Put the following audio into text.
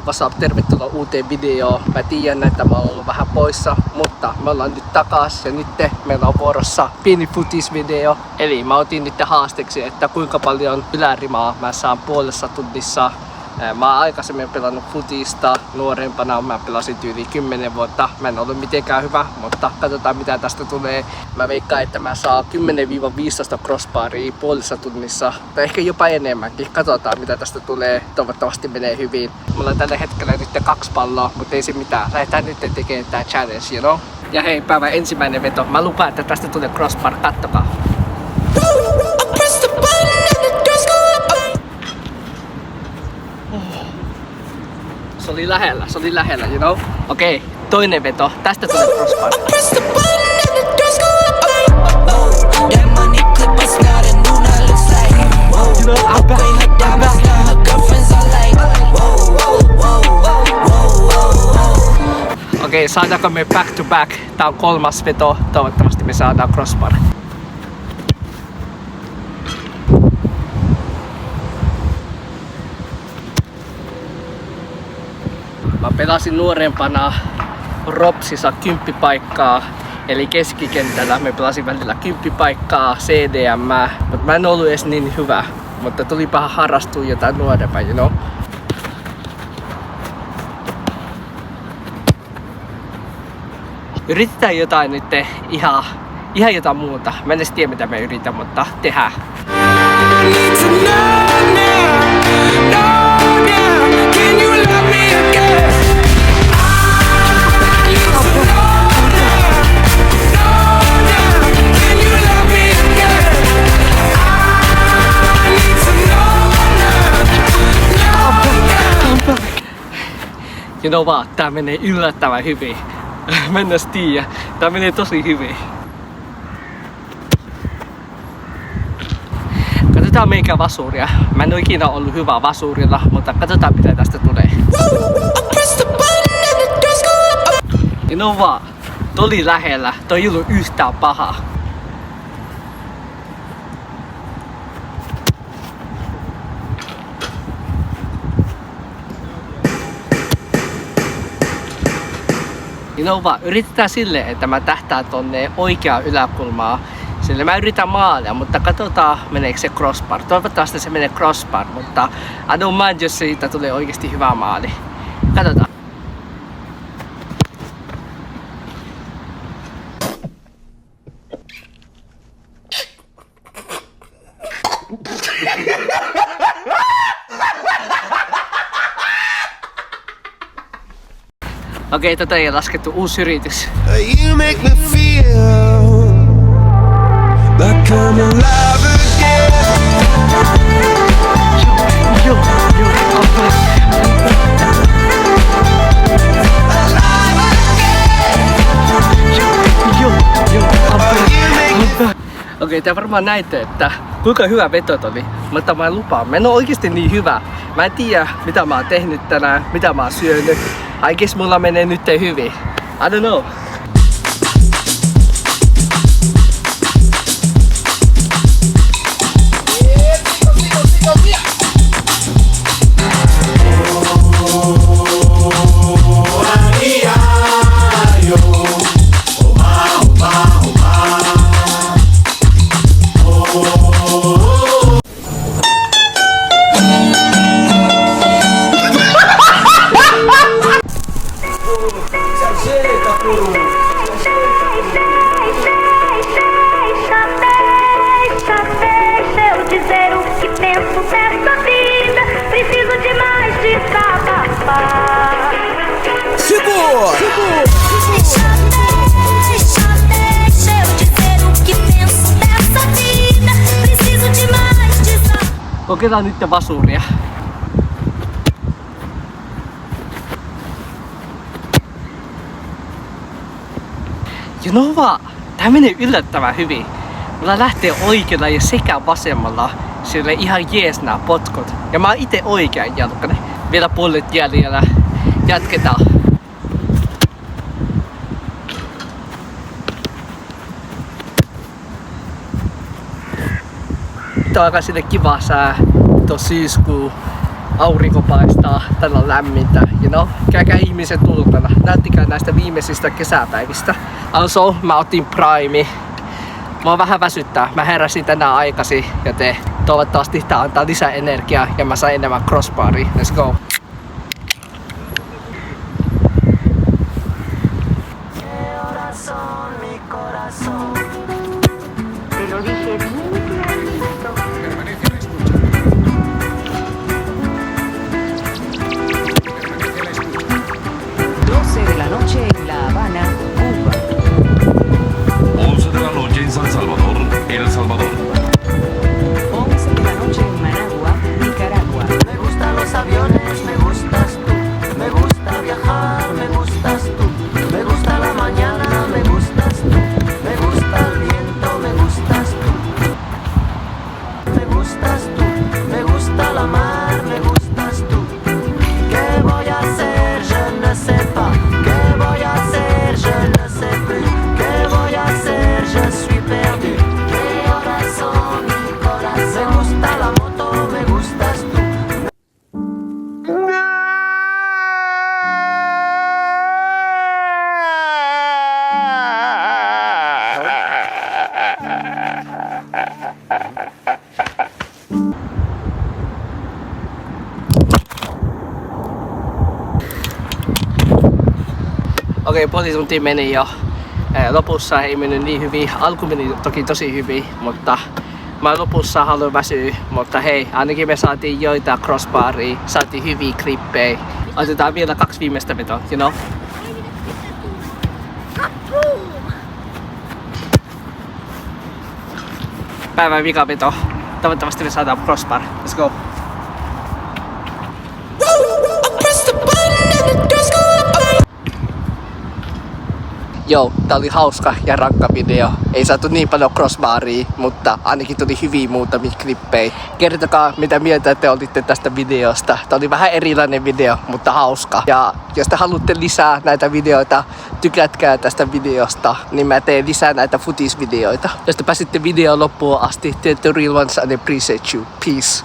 what's up, tervetuloa uuteen videoon. Mä tiedän, että mä oon ollut vähän poissa, mutta me ollaan nyt takas ja nyt meillä on vuorossa pieni futisvideo. Eli mä otin nyt haasteeksi, että kuinka paljon ylärimaa mä saan puolessa tunnissa. Mä oon aikaisemmin pelannut futista nuorempana, mä pelasin yli 10 vuotta. Mä en ollut mitenkään hyvä, mutta katsotaan mitä tästä tulee. Mä veikkaan, että mä saan 10-15 crossbaria puolessa tunnissa, tai ehkä jopa enemmänkin. Katsotaan mitä tästä tulee, toivottavasti menee hyvin. Mulla on tällä hetkellä nyt 2 palloa, mutta ei se mitään. Lähdetään nyt tekemään tää challenge, you know? Ja hei, päivän ensimmäinen veto. Mä lupaan, että tästä tulee crossbar, kattokaa. Se oli lähellä, you know? Okei, toinen veto. Tästä tulee crossbar. Okei, saadaanko me back to back? Tää on 3. veto. Toivottavasti me saadaan crossbar. Mä pelasin nuorempana Ropsissa 10 paikkaa, eli keskikentällä me pelasin välillä 10 paikkaa, CDM, mutta mä en ollut edes niin hyvä, mutta tulipahan harrastua jotain nuorempaa, you know? Yritetään jotain nyt ihan jotain muuta. Mä en edes tiedä mitä me yritän, mutta tehdään. You know what? Tää menee yllättävän hyvin. Mä en edes tiedä. Tää menee tosi hyvin. Katsotaan meikä vasuuria. Mä en oo ikinä ollut hyvä vasuurilla, mutta katsotaan mitä tästä tulee. You know what? Toi oli lähellä. Toi ei ollut yhtään paha. You know what? Yritetään silleen, että mä tähtään tonne oikeaan yläkulmaan. Sille mä yritän maalia, mutta katsotaan meneekö se crossbar. Toivottavasti se menee crossbar, mutta I don't mind, jos siitä tulee oikeasti hyvä maali. Katsotaan. Okei, tätä ei laskettu, uusi yritys. You make me feel like I'm alive again. Okei, te varmaan näitte, että kuinka hyvä veto oli, mutta mä lupaan, mä en oo oikeesti niin hyvä. Mä en tiedä mitä mä oon tehnyt tänään, mitä mä oon syönyt. I guess mulla menee nyt hyvin. I don't know. Kokeillaan nyt vasuuria. You know what? Tää menee yllättävän hyvin. Mulla lähtee oikealla ja sekä vasemmalla sille ihan jees nää potkut. Ja mä oon ite oikean jalkainen. Vielä puolet jäljellä. Jatketaan. Nyt on aika sille kiva sää. Nyt on syyskuu. Aurinko paistaa, täällä on lämmintä. You know? Käykää ihmiset ulkona. Näyttikää näistä viimeisistä kesäpäivistä. Also, mä otin Prime. Mua vähän väsyttää. Mä heräsin tänään aikaisin, joten toivottavasti tää antaa lisää energiaa ja mä sain enemmän crossbaria. Let's go! San Salvador, El Salvador. 11 de la noche en Managua, Nicaragua. Me gustan los aviones, me gustas tú. Me gusta viajar, me gustas tú. Me gusta la mañana, me gustas tú. Me gusta el viento, me gustas tú. Me gustas tú. Me gusta la mar, me gustas tú. ¿Qué voy a hacer? Je ne sais pas. ¿Qué voy a hacer? Je ne sais plus. ¿Qué voy a hacer? Je suis perdu. Mi corazón, mi corazón. Me gusta la moto, me gustas tú. Okei, puoli tuntia meni jo. Lopussa ei mennyt niin hyvin. Alku meni toki tosi hyvin, mutta mä lopussa haluan väsyä. Mutta hei, ainakin me saatiin joitain crossbaria, saatiin hyviä klippejä. Otetaan vielä 2 viimeistä vetoa, you know? Päivän vikaveto. Toivottavasti me saadaan crossbar. Let's go! Joo, tää oli hauska ja rankka video. Ei saatu niin paljon crossbaria, mutta ainakin tuli hyviä muutamia klippejä. Kertokaa mitä mieltä te olitte tästä videosta. Tää oli vähän erilainen video, mutta hauska. Ja jos te haluatte lisää näitä videoita, tykätkää tästä videosta, niin mä teen lisää näitä futisvideoita. Jos te pääsitte videon loppuun asti, the real ones and appreciate you. Peace.